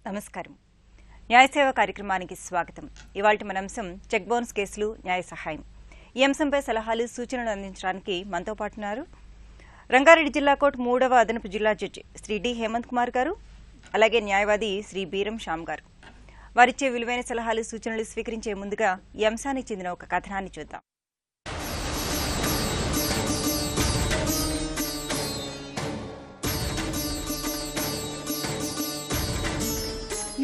నమస్కారం. న్యాయ సేవ కార్యక్రమానికి స్వాగతం. ఇవాల్టి మన అంశం చెక్ బౌన్స్ కేసులు న్యాయ సహాయం. ఈ అంశంపై సలహాలు సూచనలు అందించడానికి మనతో పాటు ఉన్నారు రంగారెడ్డి జిల్లా కోర్టు 3వ అదనపు జిల్లా జడ్జి శ్రీ డి హేమంత్ కుమార్ గారు, అలాగే న్యాయవాది శ్రీ బీరం శ్యామ్ గారు. వారిచ్చే విలువైన సలహాలు సూచనలు స్వీకరించే ముందుగా ఈ అంశానికి చెందిన ఒక కథనాన్ని చూద్దాం.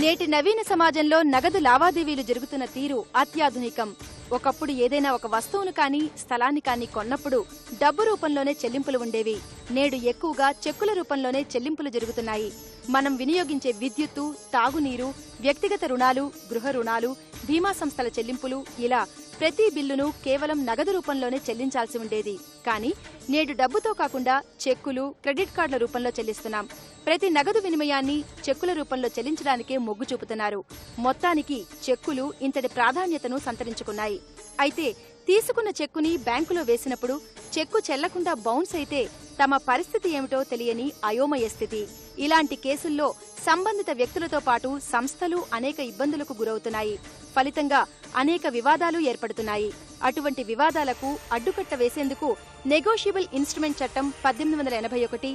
నేటి నవీన సమాజంలో నగదు లావాదేవీలు జరుగుతున్న తీరు అత్యాధునికం. ఒకప్పుడు ఏదైనా ఒక వస్తువును కానీ స్థలాన్ని కానీ కొన్నప్పుడు డబ్బు రూపంలోనే చెల్లింపులు ఉండేవి. నేడు ఎక్కువగా చెక్కుల రూపంలోనే చెల్లింపులు జరుగుతున్నాయి. మనం వినియోగించే విద్యుత్తు, తాగునీరు, వ్యక్తిగత రుణాలు, గృహ రుణాలు, బీమా సంస్థల చెల్లింపులు, ఇలా ప్రతి బిల్లును కేవలం నగదు రూపంలోనే చెల్లించాల్సి ఉండేది. కానీ నేడు డబ్బుతో కాకుండా చెక్కులు, క్రెడిట్ కార్డుల రూపంలో చెల్లిస్తున్నాం. ప్రతి నగదు వినిమయాన్ని చెక్కుల రూపంలో చెల్లించడానికే మొగ్గు చూపుతున్నారు. మొత్తానికి చెక్కులు ఇంతటి ప్రాధాన్యతను సంతరించుకున్నాయి. అయితే తీసుకున్న చెక్కుని బ్యాంకులో వేసినప్పుడు చెక్కు చెల్లకుండా బౌన్స్ అయితే తమ పరిస్థితి ఏమిటో తెలియని అయోమయ స్థితి. ఇలాంటి కేసుల్లో సంబంధిత వ్యక్తులతో పాటు సంస్థలు అనేక ఇబ్బందులకు గురవుతున్నాయి. ఫలితంగా అనేక వివాదాలు ఏర్పడుతున్నాయి. అటువంటి వివాదాలకు అడ్డుకట్ట వేసేందుకు నెగోషియబుల్ ఇన్స్ట్రుమెంట్ చట్టం 1881,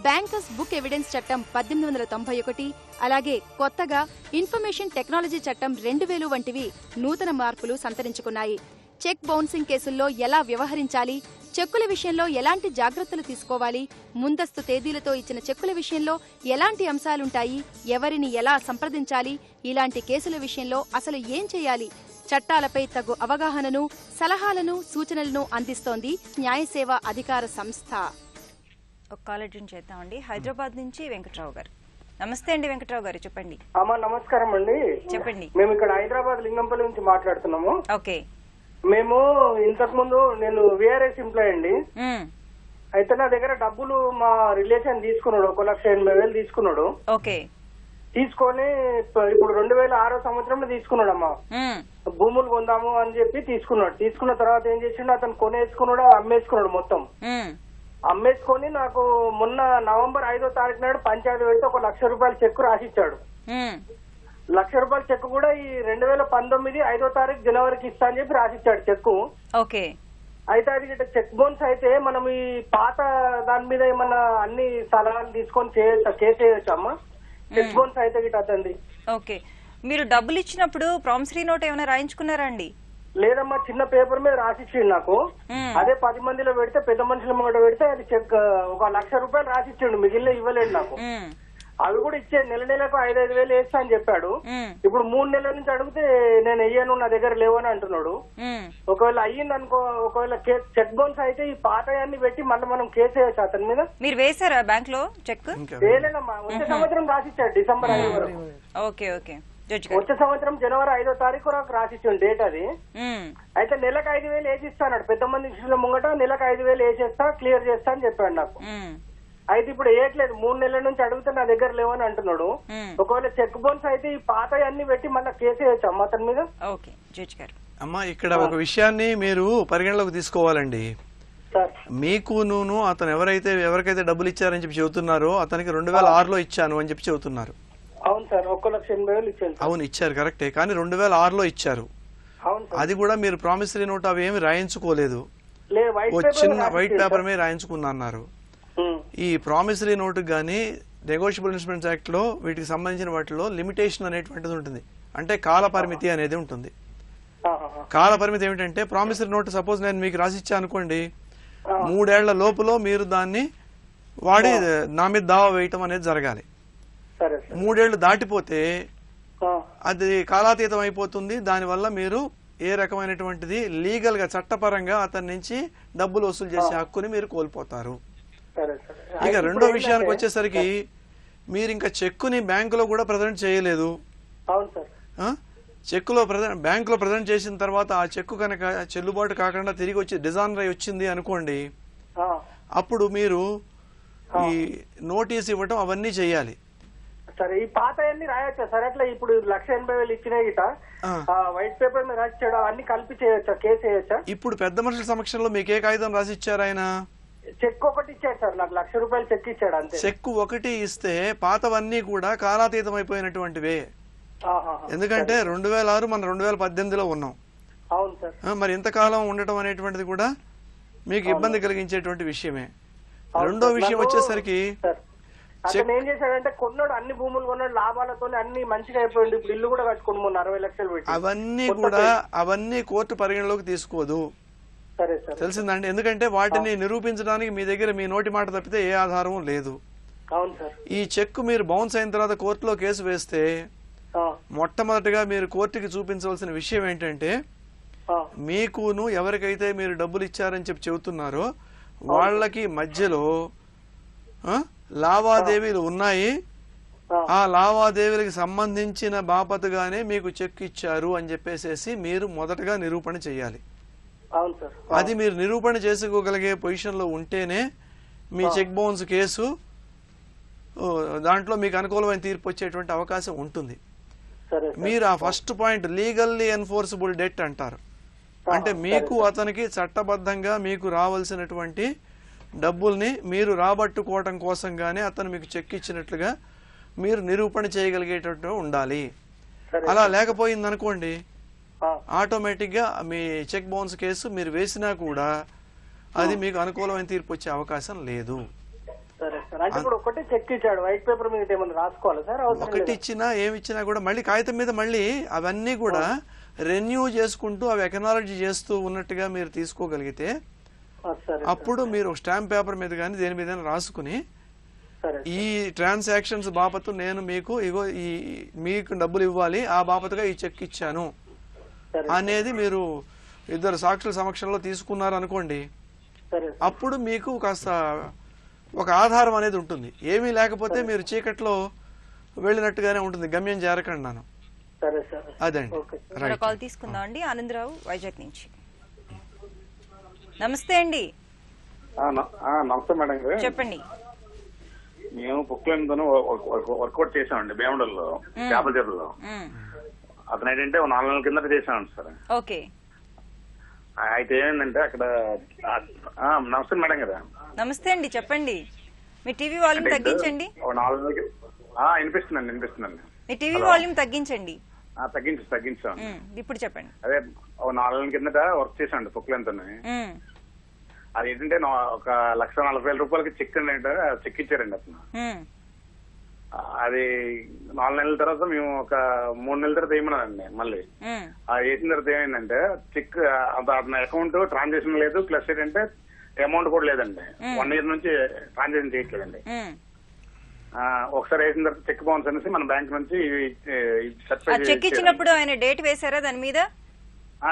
బ్యాంకర్స్ బుక్ ఎవిడెన్స్ చట్టం 1891, అలాగే కొత్తగా ఇన్ఫర్మేషన్ టెక్నాలజీ చట్టం 2000 వంటివి నూతన మార్పులు సంతరించుకున్నాయి. చెక్ బౌన్సింగ్ కేసుల్లో ఎలా వ్యవహరించాలి, చెక్కుల విషయంలో ఎలాంటి జాగ్రత్తలు తీసుకోవాలి, ముందస్తు తేదీలతో ఇచ్చిన చెక్కుల విషయంలో ఎలాంటి అంశాలుంటాయి, ఎవరిని ఎలా సంప్రదించాలి, ఇలాంటి కేసుల విషయంలో అసలు ఏం చేయాలి, చట్టాలపై తగు అవగాహనను, సలహాలను, సూచనలను అందిస్తోంది న్యాయ సేవా అధికార సంస్థ. ఒక కాల్ అటెండ్ చేద్దామండి. హైదరాబాద్ నుంచి వెంకట్రావు గారు. నమస్తే అండి వెంకట్రావు గారు, చెప్పండి. నమస్కారం అండి. చెప్పండి. మేము ఇక్కడ హైదరాబాద్ లింగంపల్లి నుంచి మాట్లాడుతున్నాము. ఓకే. మేము ఇంతకు ముందు నేను విఆర్ఎస్ ఎంప్లాయ్ అండి. అయితే నా దగ్గర డబ్బులు మా రిలేషన్ తీసుకున్నాడు, 1,80,000 తీసుకున్నాడు. ఓకే. తీసుకొని ఇప్పుడు 2006 సంవత్సరంలో తీసుకున్నాడమ్మా. భూములు కొందాము అని చెప్పి తీసుకున్నాడు. తీసుకున్న తర్వాత ఏం చేసిండు, అతను కొనేసుకున్నాడు, అమ్మేసుకున్నాడు. మొత్తం అమ్మేసుకొని నాకు మొన్న నవంబర్ 5వ తారీఖు నాడు పంచాయతీ పెడితే 1,00,000 రూపాయల చెక్కు రాసిచ్చాడు. 1,00,000 రూపాయల చెక్కు కూడా ఈ 2019 5వ తారీఖు జనవరికి ఇస్తా అని చెప్పి రాసిచ్చాడు చెక్కు. ఓకే. అయితే అది చెక్ బౌన్స్ అయితే మనం ఈ పాత దాని మీద ఏమన్నా అన్ని సలహాలు తీసుకొని చేయొచ్చా, కేసు చేయొచ్చా అమ్మా? చెక్ బౌన్స్ అయితే గిట్ట అతండి. ఓకే. మీరు డబ్బులు ఇచ్చినప్పుడు ప్రామిసరీ నోట్ ఏమైనా రాయించుకున్నారా అండి? లేదమ్మా, చిన్న పేపర్ మీద రాసిచ్చిండు నాకు. అదే 10 మందిలో పెడితే, పెద్ద మనుషుల ముంగట పెడితే అది చెక్ 1,00,000 రూపాయలు రాసిచ్చిండు, మిగిలిన ఇవ్వలేడు నాకు. అవి కూడా ఇచ్చే నెలకు 5,000 వేస్తా అని చెప్పాడు. ఇప్పుడు 3 నెలల నుంచి అడిగితే నేను వెయ్యను, నా దగ్గర లేవని అంటున్నాడు. ఒకవేళ అయ్యింది అనుకో, ఒకవేళ చెక్ బౌన్స్ అయితే ఈ పాతయాన్ని పెట్టి మళ్ళీ మనం కేసు వేయచ్చు అతని మీద. మీరు వేసారా బ్యాంక్ లో చెక్? వేయలేదమ్మా, వచ్చే సంవత్సరం రాసిచ్చాడు డిసెంబర్ 5 వరకు. ఓకే. ఓకే. వచ్చే సంవత్సరం జనవరి 5వ తారీఖు వరకు రాసిచ్చాడు డేట్ అది. అయితే నెలకు 5,000 వేసిస్తాడు, పెద్ద మంది ముంగట నెలకు 5,000 వేసేస్తా, క్లియర్ చేస్తా అని చెప్పాడు నాకు. అయితే ఇప్పుడు వేయట్లేదు, 3 నెలల నుంచి అడిగితే నా దగ్గర లేవని అంటున్నాడు. ఒకవేళ చెక్ బౌన్స్ అయితే ఈ పాత అన్ని పెట్టి మళ్ళీ కేసు వేయచ్చు అమ్మ అతని మీద. ఓకే జడ్జి గారు. అమ్మా, ఇక్కడ ఒక విషయాన్ని మీరు పరిగణలోకి తీసుకోవాలండి. మీకు అతను ఎవరికైతే డబ్బులు ఇచ్చారని చెప్పి చెబుతున్నారో అతనికి 2006లో ఇచ్చాను అని చెప్పి చెబుతున్నారు. అవును సార్, 1,80,000 ఇచ్చాను. అవును, ఇచ్చారు, కరెక్టే. కానీ 2006లో ఇచ్చారు. అది కూడా మీరు ప్రామిసరీ నోట్ అవి ఏమి రాయించుకోలేదు, చిన్న వైట్ పేపర్ మీద రాయించుకున్నా అన్నారు. ఈ ప్రామిసరీ నోటు గానీ నెగోషియబుల్ ఇన్స్ట్రుమెంట్స్ యాక్ట్ లో వీటికి సంబంధించిన వాటిలో లిమిటేషన్ అనేటువంటిది ఉంటుంది. అంటే కాల పరిమితి అనేది ఉంటుంది. కాల పరిమితి ఏమిటంటే, ప్రామిసరీ నోటు సపోజ్ నేను మీకు రాసిచ్చా అనుకోండి, 3 ఏళ్ల లోపులో మీరు దాన్ని వాడి నా మీద దావా వేయటం అనేది జరగాలి. 3 ఏళ్లు దాటిపోతే అది కాలాతీతం అయిపోతుంది. దానివల్ల మీరు ఏ రకమైనటువంటిది లీగల్ గా, చట్టపరంగా అతని నుంచి డబ్బులు వసూలు చేసే హక్కుని మీరు కోల్పోతారు. ఇక రెండో విషయానికి వచ్చేసరికి, మీరు ఇంకా చెక్కుని బ్యాంకులో కూడా ప్రజెంట్ చేయలేదు. చెక్కులో బ్యాంకులో ప్రజెంట్ చేసిన తర్వాత ఆ చెక్కు కనుక చెల్లుబాటు కాకుండా తిరిగి వచ్చి డిజానర్ అయి వచ్చింది అనుకోండి, అప్పుడు మీరు ఈ నోటీస్ ఇవ్వటం అవన్నీ చేయాలి. సరే, ఈ పాత అన్ని రాయొచ్చా సార్? అట్లా ఇప్పుడు 1,80,000 ఇచ్చినా గిట వైట్ పేపర్ మీద రాసిచ్చాడు, అన్ని కలిపి చేయొచ్చా, కేసు చేయొచ్చా? ఇప్పుడు పెద్ద మనుషుల సమక్షంలో మీకు ఏ కాగితం రాసిచ్చారు ఆయన? చెక్ ఒకటి ఇచ్చాడు సార్, నాకు ₹1,00,000 చెక్ ఇచ్చాడు అంతే. చెక్ ఒకటి ఇస్తే పాతవన్నీ కూడా కాలాతీతం అయిపోయినటువంటివే. ఎందుకంటే 2006 మనం 2018లో ఉన్నాం. అవును సార్. మరి ఇంతకాలం ఉండటం అనేటువంటిది కూడా మీకు ఇబ్బంది కలిగించేటువంటి విషయమే. రెండో విషయం వచ్చేసరికి అతను ఏం చేశాడంటే కొన్నాడు, అన్ని భూములు కొన్నాడు, లాభాలతో అన్ని మంచిగా అయిపోయింది. ఇప్పుడు ఇల్లు కూడా కట్టుకోండి మొన్న 60 లక్షలు పెట్టి. అవన్నీ కోర్టు పరిగణలోకి తీసుకోదు. తెలిసిందండి. ఎందుకంటే వాటిని నిరూపించడానికి మీ దగ్గర మీ నోటి మాట తప్పితే ఏ ఆధారం లేదు. ఈ చెక్ మీరు బౌన్స్ అయిన తర్వాత కోర్టులో కేసు వేస్తే మొట్టమొదటిగా మీరు కోర్టుకి చూపించవలసిన విషయం ఏంటంటే మీకును ఎవరికైతే మీరు డబ్బులు ఇచ్చారని చెప్పి చెబుతున్నారో వాళ్ళకి మధ్యలో లావాదేవీలు ఉన్నాయి, ఆ లావాదేవీలకు సంబంధించిన బాపతగానే మీకు చెక్ ఇచ్చారు అని చెప్పేసి మీరు మొదటగా నిరూపణ చేయాలి. అది మీరు నిరూపణ చేసుకోగలిగే పొజిషన్ లో ఉంటేనే మీ చెక్ బౌన్స్ కేసు దాంట్లో మీకు అనుకూలమైన తీర్పు వచ్చేటువంటి అవకాశం ఉంటుంది. మీరు ఆ first point legally enforceable debt అంటారు. అంటే మీకు అతనికి చట్టబద్ధంగా మీకు రావాల్సినటువంటి డబ్బుల్ని మీరు రాబట్టుకోవటం కోసంగానే అతను మీకు చెక్ ఇచ్చినట్లుగా మీరు నిరూపణ చేయగలిగేటట్టు ఉండాలి. అలా లేకపోయింది అనుకోండి ఆటోమేటిక్ గా మీ చెక్ బౌన్స్ కేసు మీరు వేసినా కూడా అది మీకు అనుకూలమైన తీర్పు వచ్చే అవకాశం లేదు. ఒకటి ఇచ్చినా ఏమిచ్చినా కూడా మళ్ళీ కాగితం మీద మళ్ళీ అవన్నీ కూడా రెన్యూ చేసుకుంటూ అవి ఎకనాలజీ చేస్తూ ఉన్నట్టుగా మీరు తీసుకోగలిగితే అప్పుడు మీరు స్టాంప్ పేపర్ మీద కానీ దేని మీద రాసుకుని ఈ ట్రాన్సాక్షన్స్ బాపతు నేను మీకు ఇగో ఈ మీకు డబ్బులు ఇవ్వాలి, ఆ బాపతుగా ఈ చెక్ ఇచ్చాను అనేది మీరు ఇద్దరు సాక్షుల సమక్షంలో తీసుకున్నారు అనుకోండి, అప్పుడు మీకు కాస్త ఒక ఆధారం అనేది ఉంటుంది. ఏమీ లేకపోతే మీరు చీకట్లో వెళ్ళినట్టుగానే ఉంటుంది, గమ్యం చేరకుండాను. అదండి. కాల్ తీసుకుందాం అండి. ఆనందరావు వైజాగ్ నుంచి. నమస్తే అండి. నమస్తే మేడం గారు, చెప్పండి. మేము పుక్లతో వర్కౌట్ చేసామండి భీమడల్లో, చేపల చెరువులో. అతను ఏంటంటే 4 నెలల కిందట చేసామండి సార్. ఓకే. అయితే ఏంటంటే అక్కడ నమస్తే మేడం కదా. నమస్తే అండి, చెప్పండి. మీ టీవీ వాల్యూమ్ తగ్గించండి. 4 నెలలకి వినిపిస్తుందండి. మీ టీవీ వాల్యూమ్ తగ్గించండి. తగ్గించాం. ఇప్పుడు చెప్పండి. అదే 4 నెలల కిందట వర్క్ చేసామండి పుక్లతో. అది ఏంటంటే ఒక ₹1,40,000 చెక్ ఇచ్చారండి అతను. అది 4 నెలల తర్వాత మేము ఒక 3 నెలల తర్వాత వేయమన్నానండి. మళ్ళీ అది వేసిన తర్వాత ఏమైందంటే చెక్ అతని అకౌంట్ ట్రాన్సాక్షన్ లేదు, ప్లస్ ఏంటంటే అమౌంట్ కూడా లేదండి. 1 ఇయర్ నుంచి ట్రాన్సాక్షన్ చేయట్లేదండి. ఒకసారి వేసిన తర్వాత చెక్ బౌన్స్ అనేసి మన బ్యాంక్ నుంచి చెక్ ఇచ్చినప్పుడు ఆయన డేట్ వేసారా దాని మీద?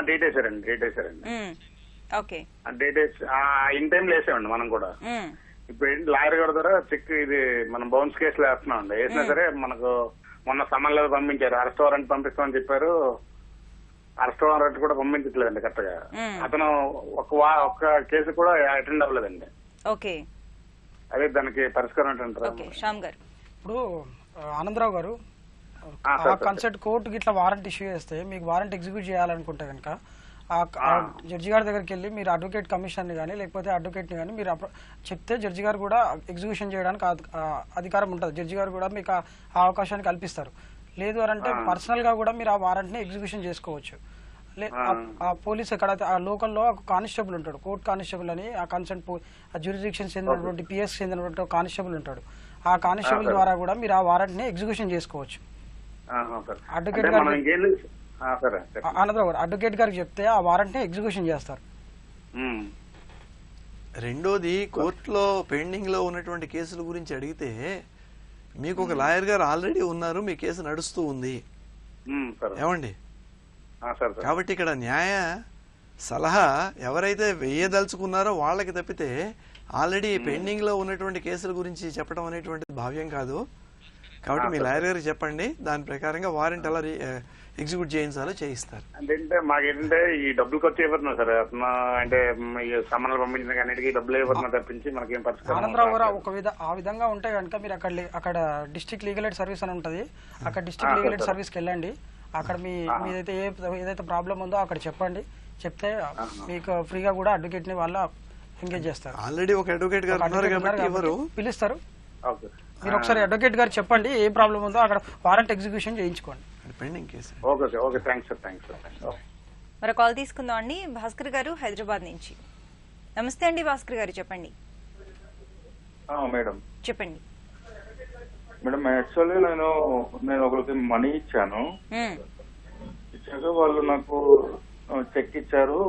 డేట్ వేసారండి. ఓకే. డేట్ ఇన్ టైం వేసామండి మనం కూడా. ఇప్పుడు ఏంటి లాయర్ గారి ద్వారా చెక్ ఇది మనం బౌన్స్ కేసులు వేస్తున్నాం అండి. వేసినా సరే మనకు మొన్న సమన్లో పంపించారు, అరెస్ట్ వారెంట్ పంపిస్తామని చెప్పారు. అరెస్ట్ వారెంట్ కూడా పంపించట్లేదండి కరెక్ట్ గా. అతను ఒక్క కేసు కూడా అటెండ్ అవ్వలేదండి. ఓకే. అదే దానికి పరిష్కారం ఏంటంటారు? ఇప్పుడు ఆనందరావు గారు కన్సర్ట్ కోర్టుకి ఇట్లా వారెంట్ ఇష్యూ చేస్తే మీకు వారెంట్ ఎగ్జిక్యూట్ చేయాలనుకుంటే కనుక జడ్జి గారి దగ్గరికి వెళ్ళి మీరు అడ్వకేట్ కమిషన్ ని కానీ లేకపోతే అడ్వకేట్ ని కానీ మీరు చెప్తే జడ్జి గారు కూడా ఎగ్జిక్యూషన్ చేయడానికి అధికారం ఉంటుంది. జడ్జి గారు కూడా మీకు ఆ అవకాశాన్ని కల్పిస్తారు. లేదు అంటే పర్సనల్ గా కూడా మీరు ఆ వారెంట్ ని ఎగ్జిక్యూషన్ చేసుకోవచ్చు. ఆ పోలీస్ ఎక్కడైతే ఆ లోకల్లో కానిస్టేబుల్ ఉంటాడు, కోర్ట్ కానిస్టేబుల్ అని ఆ కన్సర్ట్ జ్యూరిడిక్షన్ చెందినటువంటి పిఎస్ చెందినటువంటి కానిస్టేబుల్ ఉంటాడు. ఆ కానిస్టేబుల్ ద్వారా కూడా మీరు ఆ వారెంట్ ని ఎగ్జిక్యూషన్ చేసుకోవచ్చు. అడ్వకేట్ గారు అడ్వకేట్ గారికి చెప్తే ఆ వారెంట్ ని ఎగ్జిక్యూషన్ చేస్తారు. రెండోది, కోర్టులో పెండింగ్ లో ఉన్నటువంటి కేసుల గురించి అడిగితే మీకు ఒక లాయర్ గారు ఆల్రెడీ ఉన్నారు, మీ కేసు నడుస్తూ ఉంది ఏమండి. కాబట్టి ఇక్కడ న్యాయ సలహా ఎవరైతే వేయదలుచుకున్నారో వాళ్ళకి తప్పితే ఆల్రెడీ పెండింగ్ లో ఉన్నటువంటి కేసుల గురించి చెప్పడం అనేటువంటిది భావ్యం కాదు. కాబట్టి మీ లాయర్ గారికి చెప్పండి, దాని ప్రకారంగా వారెంట్ ఎలా ఎగ్జిక్యూట్ చేయించాలో చేయిస్తారు. అంటే మాకేంటంటే ఈ డబ్బులు ఖర్చు అయిపోతున్నారు సార్. అంటే సామాన్లు పంపించిన అన్నిటికీ డబ్బులు అయిపోతున్నారు తప్పించి మనకేం పరిస్థితి. ఆనందరావు గారు ఆ విధంగా ఉంటే కనుక మీరు అక్కడ డిస్ట్రిక్ట్ లీగల్ ఎయిడ్ సర్వీస్ అని ఉంటది, అక్కడ డిస్ట్రిక్ట్ లీగల్ ఎయిడ్ సర్వీస్కి వెళ్ళండి. అక్కడ మీదైతే ఏదైతే ప్రాబ్లం ఉందో అక్కడ చెప్పండి. చెప్తే మీకు ఫ్రీగా కూడా అడ్వకేట్ ని వాళ్ళ ఎంగేజ్ చేస్తారు. ఆల్రెడీ ఒక అడ్వకేట్ గారు ఉన్నారు కాబట్టి ఎవరు పిలుస్తారు. మీరు ఒకసారి అడ్వకేట్ గారు చెప్పండి ఏ ప్రాబ్లం ఉందో, అక్కడ వారెంట్ ఎగ్జిక్యూషన్ చేయించుకోండి. Pending case. Okay thanks sir. మరి కాల్ తీసుకుందాం అండి. భాస్కర్ గారు హైదరాబాద్ నుంచి. నమస్తే అండి భాస్కర్ గారు, చెప్పండి. మేడం చెప్పండి మేడం, యాక్చువల్లీ నేను ఒకరికి మనీ ఇచ్చాను. ఇచ్చాక వాళ్ళు నాకు చెక్ ఇచ్చారు.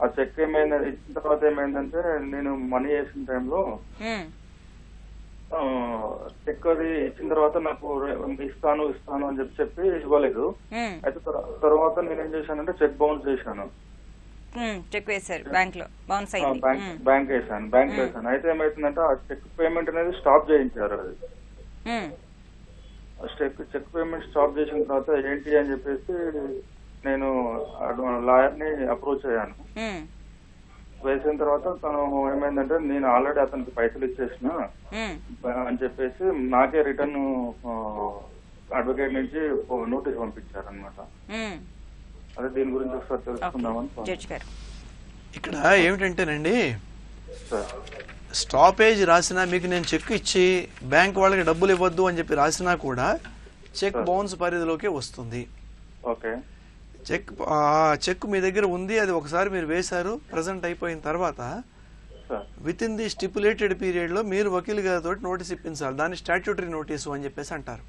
ఆ చెక్ ఏమైంది, ఇచ్చిన తర్వాత ఏమైందంటే నేను మనీ వేసిన టైంలో చెక్ అది ఇచ్చిన తర్వాత నాకు ఇస్తాను అని చెప్పి ఇవ్వలేదు. అయితే తర్వాత నేనేం చేశానంటే చెక్ బౌన్స్ చేశాను. చెక్ వేశారు, బ్యాంక్ లో బౌన్స్ అయింది. బ్యాంక్ వేసాను. అయితే ఏమైతుందంటే ఆ చెక్ పేమెంట్ అనేది స్టాప్ చేయించారు. అది చెక్ పేమెంట్ స్టాప్ చేసిన తర్వాత ఏంటి అని చెప్పేసి నేను లాయర్ ని అప్రోచ్ అయ్యాను. వేసిన తర్వాత తను ఏమైందంటే నేను ఆల్రెడీ అతనికి పైసలు ఇచ్చేసిన అని చెప్పేసి నాకే రిటర్న్ అడ్వకేట్ నుంచి నోటీస్ పంపించారు అనమాట. అదే దీని గురించి ఒకసారి తెలుసుకుందామని. ఇక్కడ ఏమిటంటేనండి, స్టాపేజ్ రాసినా, మీకు నేను చెక్ ఇచ్చి బ్యాంక్ వాళ్ళకి డబ్బులు ఇవ్వద్దు అని చెప్పి రాసినా కూడా చెక్ బౌన్స్ పరిధిలోకి వస్తుంది. ఓకే, చెక్ మీ దగ్గర ఉంది, అది ఒకసారి మీరు వేశారు, ప్రెజెంట్ అయిపోయిన తర్వాత with in the stipulated period లో మీరు వకీల్ గారితో నోటీస్ ఇప్పించాలి. దాన్ని స్టాట్యూటరీ నోటీసు అని చెప్పేసి అంటారు.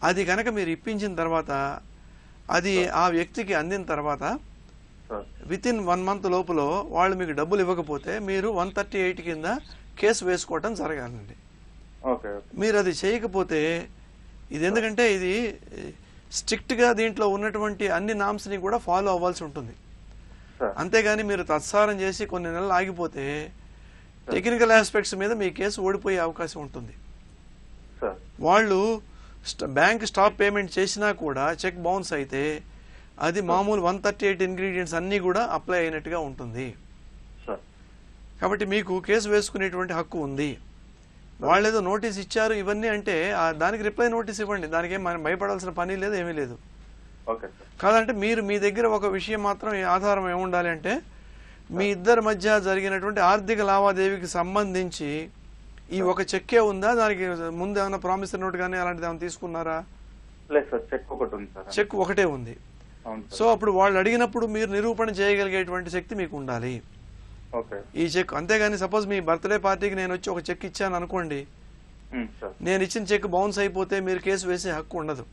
అది కనుక మీరు ఇప్పించిన తర్వాత అది ఆ వ్యక్తికి అందిన తర్వాత విత్ ఇన్ 1 month లోపల వాళ్ళు మీకు డబ్బులు ఇవ్వకపోతే మీరు 138 కింద కేసు వేసుకోవటం జరగాలండి. మీరు అది చేయకపోతే, ఇది ఎందుకంటే ఇది స్ట్రిక్ట్ గా దీంట్లో ఉన్నటువంటి అన్ని నామ్స్ ని కూడా ఫాలో అవ్వాల్సి ఉంటుంది. అంతేగాని మీరు తత్సారం చేసి కొన్ని నెలలు ఆగిపోతే టెక్నికల్ ఆస్పెక్ట్స్ మీద మీ కేసు ఓడిపోయే అవకాశం ఉంటుంది. వాళ్ళు బ్యాంక్ స్టాప్ పేమెంట్ చేసినా కూడా చెక్ బౌన్స్ అయితే అది మామూలు 138 ఇంగ్రీడియంట్స్ అన్ని కూడా అప్లై అయినట్టుగా ఉంటుంది. కాబట్టి మీకు కేసు వేసుకునేటువంటి హక్కు ఉంది. వాళ్ళు ఏదో నోటీస్ ఇచ్చారు ఇవన్నీ అంటే దానికి రిప్లై నోటీస్ ఇవ్వండి. దానికి ఏం మనం భయపడాల్సిన పని లేదు, ఏమీ లేదు. కాదంటే మీరు మీ దగ్గర ఒక విషయం మాత్రం ఆధారం ఏముండాలి అంటే మీ ఇద్దరి మధ్య జరిగినటువంటి ఆర్థిక లావాదేవీకి సంబంధించి ఈ ఒక చెక్కే ఉందా, దానికి ముందు ఏమైనా ప్రామిసరీ నోట్ కానీ అలాంటిది ఏమైనా తీసుకున్నారా? చెక్ ఒకటే ఉంది. సో అప్పుడు వాళ్ళు అడిగినప్పుడు మీరు నిరూపణ చేయగలిగేటువంటి శక్తి మీకు ఉండాలి ఈ చెక్. అంతేగాని సపోజ్ మీ బర్త్డే పార్టీకి నేను వచ్చి ఒక చెక్ ఇచ్చాను అనుకోండి, నేను ఇచ్చిన చెక్ బౌన్స్ అయిపోతే మీరు కేసు వేసే హక్కు ఉండదు.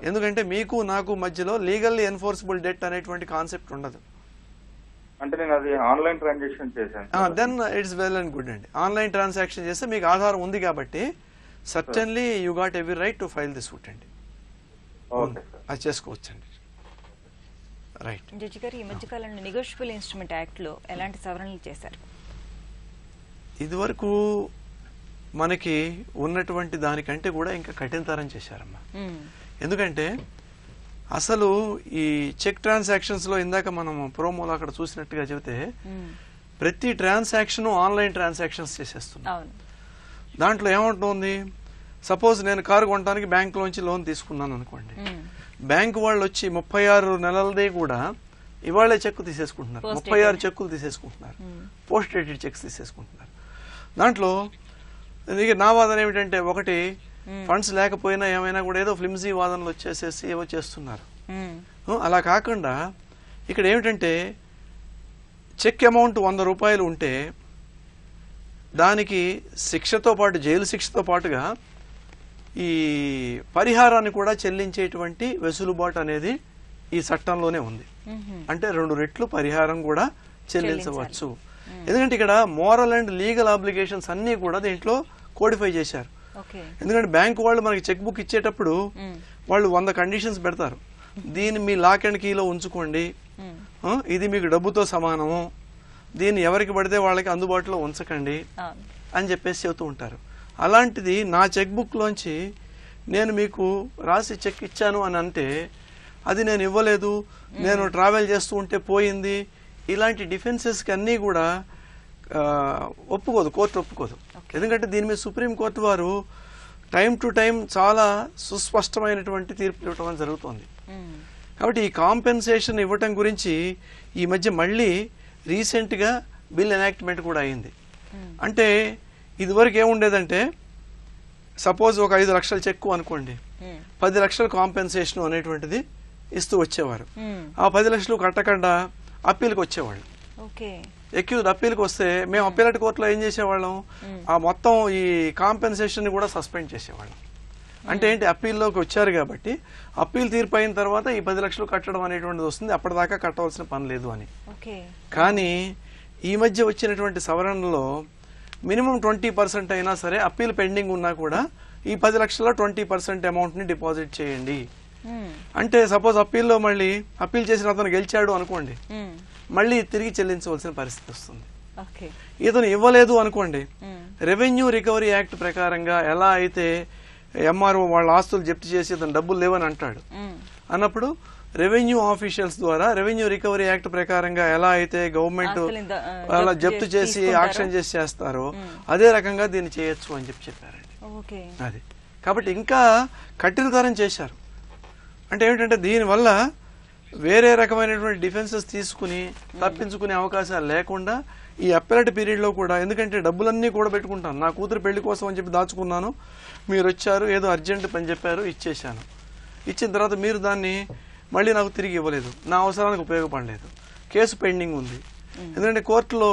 ఎందుకంటే మీకు నాకు మధ్యలో లీగల్లీ ఎన్ఫోర్సబుల్ డెట్ అనేటువంటి కాన్సెప్ట్ ఉండదు. అంటే నేను అది ఆన్లైన్ ట్రాన్సాక్షన్ చేశాను. Then it's well and good అండి. ఆన్లైన్ ట్రాన్సాక్షన్ చేస్తే మీకు ఆధారం ఉంది కాబట్టి certainly you got every right to file this suit అండి. అది చేసుకోవచ్చండి. రైట్. జడ్జి గారు, ఈ మధ్య కాలంలో నెగోషియబుల్ ఇన్స్ట్రుమెంట్ యాక్ట్ లో ఎలాంటి సవరణలు చేశారు? ఇదివరకు మనకి ఉన్నటువంటి దానికంటే కూడా ఇంకా కఠినతరం చేశారమ్మా. ఎందుకంటే అసలు ఈ చెక్ ట్రాన్సాక్షన్స్ లో ఇందాక మనం ప్రోమోలో అక్కడ చూసినట్టుగా చెబితే ప్రతి ట్రాన్సాక్షన్ ఆన్లైన్ ట్రాన్సాక్షన్స్ చేసేస్తున్నాం. దాంట్లో ఏమంటుంది, సపోజ్ నేను కారు కొనడానికి బ్యాంక్ లోంచి లోన్ తీసుకున్నాను అనుకోండి, బ్యాంక్ వాళ్ళు వచ్చి 36 నెలలదే కూడా ఇవాళే చెక్ తీసేసుకుంటున్నారు. 36 చెక్కులు తీసేసుకుంటున్నారు, పోస్ట్ డేటెడ్ చెక్స్ తీసేసుకుంటున్నారు. దాంట్లో నా వాదన ఏమిటంటే, ఒకటి ఫండ్స్ లేకపోయినా ఏమైనా కూడా ఏదో ఫ్లిమ్సీ వాదనలు వచ్చేసేసి ఏవో చేస్తున్నారు. అలా కాకుండా ఇక్కడ ఏమిటంటే చెక్ అమౌంట్ 100 రూపాయలు ఉంటే దానికి శిక్షతో పాటు, జైలు శిక్షతో పాటుగా ఈ పరిహారాన్ని కూడా చెల్లించేటువంటి వెసులుబాటు అనేది ఈ చట్టంలోనే ఉంది. అంటే 2 రెట్లు పరిహారం కూడా చెల్లించవచ్చు. ఎందుకంటే ఇక్కడ మోరల్ అండ్ లీగల్ ఆబ్లిగేషన్స్ అన్ని కూడా దీంట్లో కోడిఫై చేశారు. ఎందుకంటే బ్యాంకు వాళ్ళు మనకి చెక్ బుక్ ఇచ్చేటప్పుడు వాళ్ళు 100 కండిషన్స్ పెడతారు. దీన్ని మీ లాక్ అండ్ కీలో ఉంచుకోండి, ఇది మీకు డబ్బుతో సమానము, దీన్ని ఎవరికి పడితే వాళ్ళకి అందుబాటులో ఉంచకండి అని చెప్పేసి చెబుతూ ఉంటారు. అలాంటిది నా చెక్ బుక్ లోంచి నేను మీకు రాసి చెక్ ఇచ్చాను అని అంటే అది నేను ఇవ్వలేదు, నేను ట్రావెల్ చేస్తూ ఉంటే పోయింది, ఇలాంటి డిఫెన్సెస్కి అన్నీ కూడా ఒప్పుకోదు, కోర్టు ఒప్పుకోదు. ఎందుకంటే దీని మీద సుప్రీంకోర్టు వారు టైం టు టైం చాలా సుస్పష్టమైనటువంటి తీర్పు ఇవ్వటం జరుగుతోంది. కాబట్టి ఈ కాంపెన్సేషన్ ఇవ్వటం గురించి ఈ మధ్య మళ్ళీ రీసెంట్గా బిల్ ఎనాక్ట్మెంట్ కూడా అయింది. అంటే ఇదివరకు ఏముండేదంటే సపోజ్ ఒక 5 లక్షల చెక్కు అనుకోండి, 10 లక్షల కాంపెన్సేషన్ అనేటువంటిది ఇస్తూ వచ్చేవారు. ఆ 10 లక్షలు కట్టకుండా అప్పీల్కి వచ్చేవాళ్ళు. అక్యూజ్డ్ అప్పీల్కి వస్తే మేము అప్పీలట్ కోర్టులో ఏం చేసేవాళ్ళం, ఆ మొత్తం ఈ కాంపెన్సేషన్ కూడా సస్పెండ్ చేసేవాళ్ళం. అంటే ఏంటి, అప్పీల్లోకి వచ్చారు కాబట్టి అప్పీల్ తీర్పు అయిన తర్వాత ఈ 10 లక్షలు కట్టడం అనేటువంటిది వస్తుంది, అప్పటిదాకా కట్టవలసిన పని లేదు అని. కానీ ఈ మధ్య వచ్చినటువంటి సవరణలో మినిమం 20% అయినా సరే అప్పీల్ పెండింగ్ ఉన్నా కూడా ఈ 10 లక్షల 20% అమౌంట్ ని డిపాజిట్ చేయండి. అంటే సపోజ్ అప్పీల్లో మళ్ళీ అప్పీల్ చేసిన అతను గెలిచాడు అనుకోండి, మళ్ళీ తిరిగి చెల్లించవలసిన పరిస్థితి వస్తుంది. ఇతను ఇవ్వలేదు అనుకోండి, రెవెన్యూ రికవరీ యాక్ట్ ప్రకారంగా ఎలా అయితే ఎంఆర్ఓ వాళ్ళ ఆస్తులు జప్తు చేసి అతను డబ్బులు లేవని అంటాడు, అన్నప్పుడు రెవెన్యూ ఆఫీషియల్స్ ద్వారా రెవెన్యూ రికవరీ యాక్ట్ ప్రకారంగా ఎలా అయితే గవర్నమెంట్ అలా జప్తు చేసి ఆక్షన్ చేసి చేస్తారో అదే రకంగా దీన్ని చేయొచ్చు అని చెప్పారండి. అది కాబట్టి ఇంకా కఠినతరం చేశారు. అంటే ఏమిటంటే దీనివల్ల వేరే రకమైనటువంటి డిఫెన్సెస్ తీసుకుని తప్పించుకునే అవకాశాలు లేకుండా ఈ అప్పీలట్ పీరియడ్ లో కూడా, ఎందుకంటే డబ్బులన్నీ కూడా పెట్టుకుంటాను, నా కూతురు పెళ్లి కోసం అని చెప్పి దాచుకున్నాను, మీరు వచ్చారు ఏదో అర్జెంట్ పని చెప్పారు ఇచ్చేశాను, ఇచ్చిన తర్వాత మీరు దాన్ని మళ్ళీ నాకు తిరిగి ఇవ్వలేదు, నా అవసరానికి ఉపయోగపడలేదు, కేసు పెండింగ్ ఉంది. ఎందుకంటే కోర్టులో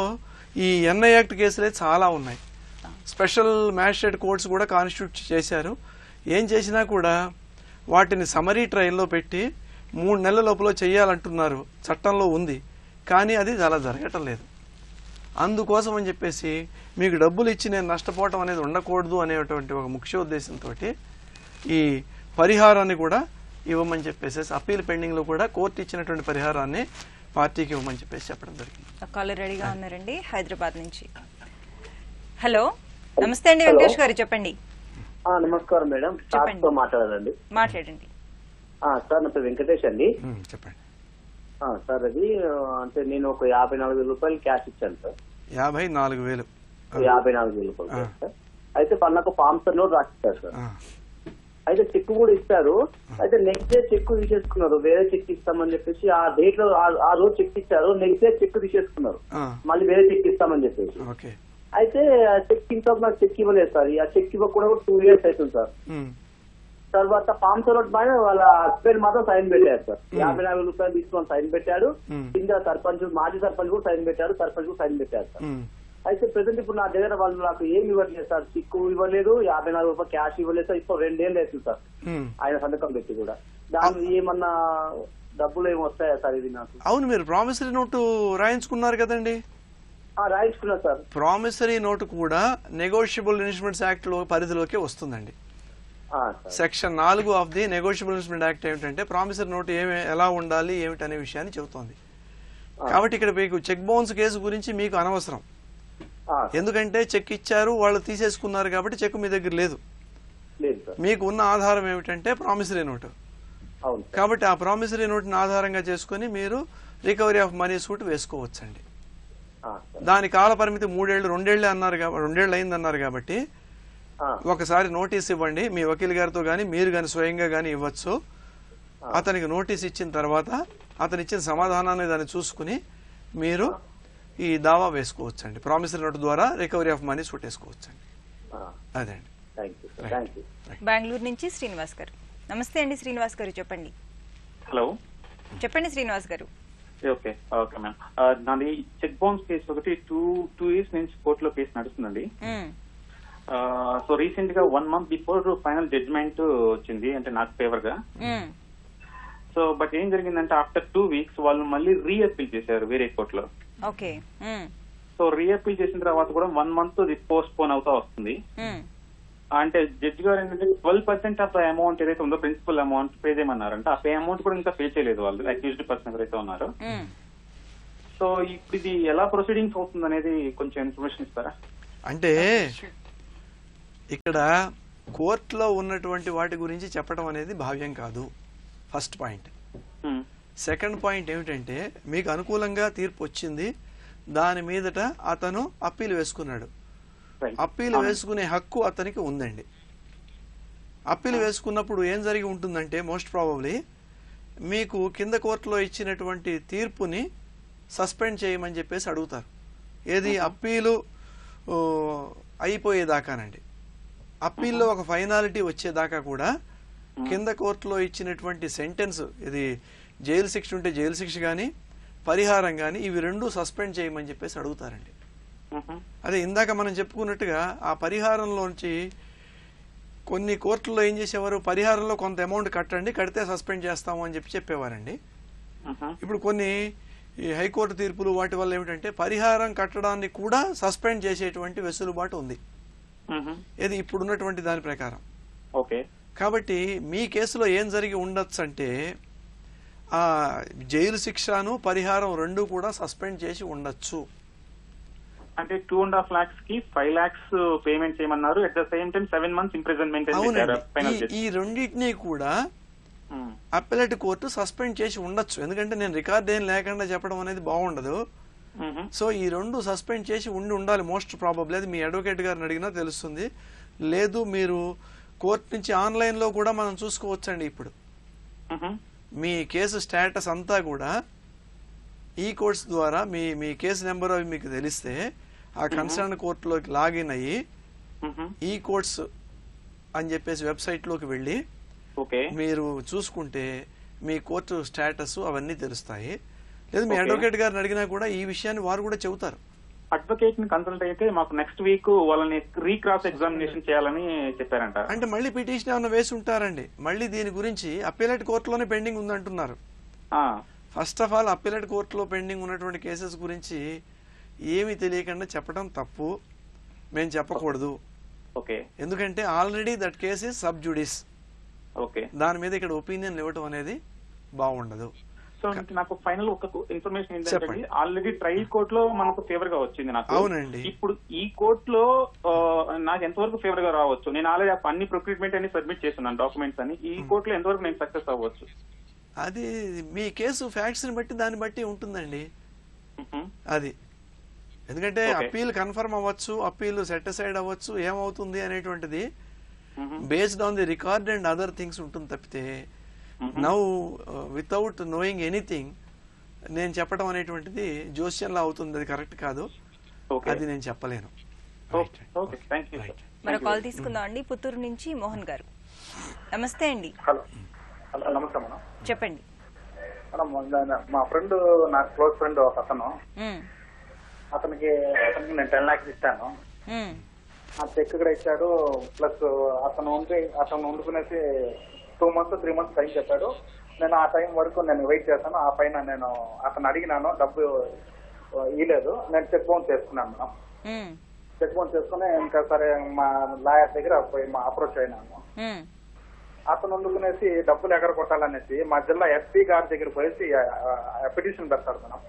ఈ ఎన్ఐ యాక్ట్ కేసులే చాలా ఉన్నాయి, స్పెషల్ మ్యాజిస్ట్రేట్ కోర్ట్స్ కూడా కాన్స్టిట్యూట్ చేశారు. ఏం చేసినా కూడా వాటిని సమరీ ట్రయల్లో పెట్టి 3 నెలల లోపల చేయాలంటున్నారు, చట్టంలో ఉంది, కానీ అది చాలా జరగటం లేదు. అందుకోసం అని చెప్పేసి మీకు డబ్బులు ఇచ్చి నేను నష్టపోవటం అనేది ఉండకూడదు అనేటువంటి ఒక ముఖ్య ఉద్దేశంతో ఈ పరిహారాన్ని కూడా ఇవ్వమని చెప్పేసి అప్పీల్ పెండింగ్ లో కూడా కోర్టు ఇచ్చినటువంటి పరిహారాన్ని పార్టీకి ఇవ్వమని చెప్పేసి చెప్పడం జరిగింది. కాలర్ రెడీగా ఉన్నారండి హైదరాబాద్ నుంచి. హలో, నమస్తే అండి వెంకటేష్ గారు, చెప్పండి. నమస్కారం మేడం, మాట్లాడాలండి. మాట్లాడండి సార్. నా పేరు వెంకటేష్ అండి. చెప్పండి సార్. అది అంటే నేను ఒక 54,000 రూపాయలు క్యాష్ ఇచ్చాను సార్. 54,000 54,000 రూపాయలు సార్. అయితే నాకు ఫామ్ సార్ నోట్ రాసిస్తారు సార్. అయితే చెక్ కూడా ఇస్తారు. అయితే నెక్స్ట్ డే చెక్ తీసేసుకున్నారు, వేరే చెక్ ఇస్తామని చెప్పేసి ఆ డేట్ లో ఆ రోజు చెక్ ఇచ్చారు, నెక్స్ట్ డే చెక్ తీసేసుకున్నారు, మళ్ళీ వేరే చెక్ ఇస్తామని చెప్పేసి. అయితే చెక్ ఇంకా నాకు చెక్ ఇవ్వలేదు సార్. ఆ చెక్ ఇవ్వకుండా 2 years అవుతుంది సార్. తర్వాత ఫామ్ సర్వట్ పైన వాళ్ళ హస్బెండ్ మాత్రం సైన్ పెట్టారు సార్. 54,000 రూపాయలు తీసుకొని సైన్ పెట్టాడు, కింద సర్పంచ్ మాజీ సర్పంచ్ కూడా సైన్ పెట్టారు, సర్పంచ్ కూడా సైన్ పెట్టారు సార్. అయితే ప్రెసెంట్ ఇప్పుడు నా దగ్గర వాళ్ళు నాకు ఏమి ఇవ్వట్లేదు సార్, చిక్కు ఇవ్వలేదు, 54,000 రూపాయలు క్యాష్ ఇవ్వలేదు సార్. ఇప్పుడు 2 ఏళ్ళు అవుతుంది సార్ ఆయన సంతకం పెట్టి కూడా. దాని ఏమన్నా డబ్బులు ఏమి వస్తాయా సార్ ఇది నాకు? అవును, మీరు ప్రామిసరీ నోటు రాయించుకున్నారు కదండి. రాయించుకున్నా సార్. ప్రామిసరీ నోటు కూడా నెగోషియబుల్ ఇన్స్ట్రుమెంట్స్ యాక్ట్ లో పరిధిలోకి వస్తుందండి. Section 4 of the negotiable instrument act ఏమిటంటే ప్రామిసరీ నోటు ఎలా ఉండాలి ఏమిటి అనే విషయాన్ని చెబుతోంది. కాబట్టి ఇక్కడ మీకు చెక్ బౌన్స్ కేసు గురించి మీకు అనవసరం, ఎందుకంటే చెక్ ఇచ్చారు వాళ్ళు తీసేసుకున్నారు కాబట్టి చెక్ మీ దగ్గర లేదు. మీకు ఉన్న ఆధారం ఏమిటంటే ప్రామిసరీ నోటు. కాబట్టి ఆ ప్రామిసరీ నోటుని ఆధారంగా చేసుకుని మీరు రికవరీ ఆఫ్ మనీ సూట్ వేసుకోవచ్చండి. దాని కాల పరిమితి 3 ఏళ్లు, 2 ఏళ్లే అన్నారు, 2 ఏళ్ళు అయిందన్నారు. కాబట్టి ఒకసారి నోటీస్ ఇవ్వండి, మీ వకీల్ గారితో గానీ మీరు గాని స్వయంగా గానీ ఇవ్వచ్చు. అతనికి నోటీస్ ఇచ్చిన తర్వాత అతను ఇచ్చిన సమాధానాన్ని దాన్ని చూసుకుని మీరు ఈ దావా వేసుకోవచ్చండి. ప్రామిసరీ నోటు ద్వారా రికవరీ ఆఫ్ మనీ సూట్ వేసుకోవచ్చండి. అదే అండి. బెంగళూరు నుంచి శ్రీనివాస్ గారు. నమస్తే అండి శ్రీనివాస్ గారు, చెప్పండి. హలో, చెప్పండి శ్రీనివాస్ గారు. ఓకే ఓకే మ్యామ్, నాది చెక్ బౌన్స్ కేసు ఒకటి 2 years నుంచి కోర్టులో కేసు నడుస్తుందండి. సో రీసెంట్ గా 1 month బిఫోర్ ఫైనల్ జడ్జ్మెంట్ వచ్చింది, అంటే నాకు ఫేవర్ గా. సో బట్ ఏం జరిగిందంటే ఆఫ్టర్ 2 weeks వాళ్ళు మళ్ళీ రీఅపీల్ చేశారు వేరే కోర్టులో. సో రీఅపీల్ చేసిన తర్వాత కూడా 1 month పోస్ట్ పోన్ అవుతా వస్తుంది. అంటే జడ్జి గారు ఏంటంటే 12% ఆఫ్ ద అమౌంట్ ఏదైతే ఉందో ప్రిన్సిపల్ అమౌంట్ పే చేయమన్నారంటే ఆ పే అమౌంట్ కూడా ఇంకా పే చేయలేదు వాళ్ళు, అక్యూజ్డ్ పర్సన్ ఎవరైతే ఉన్నారో. సో ఇప్పుడు ఇది ఎలా ప్రొసీడింగ్స్ అవుతుంది అనేది కొంచెం ఇన్ఫర్మేషన్ ఇస్తారా? అంటే ఇక్కడ కోర్టులో ఉన్నటువంటి వాటి గురించి చెప్పడం అనేది భావ్యం కాదు, ఫస్ట్ పాయింట్. సెకండ్ పాయింట్ ఏమిటంటే మీకు అనుకూలంగా తీర్పు వచ్చింది, దాని మీదట అతను అప్పీల్ వేసుకున్నాడు. అప్పీల్ వేసుకునే హక్కు అతనికి ఉందండి. అప్పీల్ వేసుకున్నప్పుడు ఏం జరిగి ఉంటుందంటే మోస్ట్ ప్రాబబ్లీ మీకు కింద కోర్టులో ఇచ్చినటువంటి తీర్పుని సస్పెండ్ చేయమని చెప్పేసి అడుగుతారు. ఏది అప్పీలు అయిపోయేదాకానండి. అప్పీల్లో ఒక ఫైనాలిటీ వచ్చేదాకా కూడా కింద కోర్టులో ఇచ్చినటువంటి సెంటెన్స్, ఇది జైలు శిక్ష ఉంటే జైలు శిక్ష కానీ పరిహారం కానీ ఇవి రెండు సస్పెండ్ చేయమని చెప్పేసి అడుగుతారండి. అదే ఇందాక మనం చెప్పుకున్నట్టుగా ఆ పరిహారంలోంచి కొన్ని కోర్టుల్లో ఏం చేసేవారు, పరిహారంలో కొంత అమౌంట్ కట్టండి, కడితే సస్పెండ్ చేస్తాము అని చెప్పేవారండి. ఇప్పుడు కొన్ని ఈ హైకోర్టు తీర్పులు వాటి వల్ల ఏమిటంటే పరిహారం కట్టడాన్ని కూడా సస్పెండ్ చేసేటువంటి వెసులుబాటు ఉంది, ఇది ఇప్పుడున్నటువంటి దాని ప్రకారం. కాబట్టి మీ కేసులో ఏం జరిగి ఉండొచ్చు అంటే ఆ జైలు శిక్షను పరిహారం రెండు కూడా సస్పెండ్ చేసి ఉండొచ్చు. అంటే 2.5 lakhs కి 5 lakhs పేమెంట్ చేయమన్నారు. At the same time 7 months imprisonment. ఈ రెండింటినీ కూడా అప్పీలేట్ కోర్టు సస్పెండ్ చేసి ఉండొచ్చు. ఎందుకంటే నేను రికార్డ్ ఏం లేకుండా చెప్పడం అనేది బాగుండదు. సో ఈ రెండు సస్పెండ్ చేసి ఉండాలి మోస్ట్ ప్రాబబ్లీ. అది మీ అడ్వకేట్ గారిని అడిగినా తెలుస్తుంది. లేదు మీరు కోర్టు నుంచి ఆన్లైన్ లో కూడా మనం చూసుకోవచ్చండి. ఇప్పుడు మీ కేసు స్టేటస్ అంతా కూడా ఈ కోర్ట్స్ ద్వారా మీ కేసు నెంబర్ అవి మీకు తెలిస్తే ఆ కన్సర్న్ కోర్టులోకి లాగిన్ అయ్యి ఈ కోర్ట్స్ అని చెప్పేసి వెబ్సైట్ లోకి వెళ్ళి మీరు చూసుకుంటే మీ కోర్టు స్టేటస్ అవన్నీ తెలుస్తాయి. లేదు మీ అడ్వకేట్ గారిని అడిగినా కూడా ఈ విషయాన్ని వారు కూడా చెబుతారు. అడ్వకేట్ ని కన్సల్ట్ అయితే మాకు నెక్స్ట్ వీక్ వాళ్ళని రీక్రాస్ ఎగ్జామినేషన్ చేయాలని చెప్పారంట. అంటే మళ్ళీ పిటిషన్ ఏమైనా వేసి ఉంటారండి. మళ్ళీ దీని గురించి అప్పీలేట్ కోర్టులోనే పెండింగ్ ఉందంటున్నారు. ఫస్ట్ ఆఫ్ ఆల్ అప్పీలేట్ కోర్టులో పెండింగ్ ఉన్నటువంటి కేసెస్ గురించి ఏమీ తెలియకుండా చెప్పడం తప్పు, మేము చెప్పకూడదు. ఎందుకంటే already that case is sub జుడిస్. దాని మీద ఇక్కడ ఒపీనియన్ ఇవ్వటం అనేది బాగుండదు. సో నాకు ఫైనల్ ఒక ఇన్ఫర్మేషన్ ఏంటంటే ఆల్రెడీ ట్రయల్ కోర్ట్ లో మనకు ఫేవర్ గా వచ్చింది నాకు. అవునండి. ఇప్పుడు ఈ కోర్ట్ లో నాకు ఎంతవరకు ఫేవర్ గా రావచ్చు? నేను ఆల్రెడీ అన్ని ప్రొక్యూర్మెంట్ అన్ని సబ్మిట్ చేస్తున్నాను, డాక్యుమెంట్స్ అని. ఈ కోర్ట్ లో ఎంతవరకు నేను సక్సెస్ అవ్వచ్చు? అది మీ కేసు ఫ్యాక్ట్స్ ని బట్టి దాన్ని బట్టి ఉంటుందండి. అది ఎందుకంటే అప్పీల్ కన్ఫర్మ్ అవ్వచ్చు, అప్పీల్ సెట్ అసైడ్ అవ్వచ్చు, ఏమవుతుంది అనేటువంటిది based on the record and other things ఉంటుంది తప్పితే నౌ వితౌట్ నోయింగ్ ఎనీథింగ్ నేను చెప్పడం అనేటువంటిది జోస్యంలా అవుతుంది. అది కరెక్ట్ కాదు, అది నేను చెప్పలేను. మరో కాల్ తీసుకుందాం అండి. పుత్తూరు నుంచి మోహన్ గారు. నమస్తే అండి. హలో. నమస్తే మేడం. చెప్పండి మేడం. మా ఫ్రెండ్, నా క్లోజ్ ఫ్రెండ్ ఒక అతనికి నేను 10 lakhs ఇస్తాను. ఆ చెక్ కూడా ఇచ్చాడు. ప్లస్ అతను వండుకునేసి 2 months 3 months టైం చెప్పాడు. నేను ఆ టైం వరకు నేను వెయిట్ చేస్తాను. ఆ పైన నేను అతను అడిగినాను, డబ్బు ఇవ్వలేదు. నేను చెక్ బౌన్స్ చేసుకున్నాను మేడం. చెక్ బౌన్స్ చేసుకుని ఇంకా సరే మా లాయర్ దగ్గర పోయి అప్రోచ్ అయినాను. అతను వండుకునేసి డబ్బులు ఎగర కొట్టాలనేసి మా జిల్లా ఎస్పీ గారి దగ్గర పోయేసి పిటిషన్ పెడతాడు మేడం.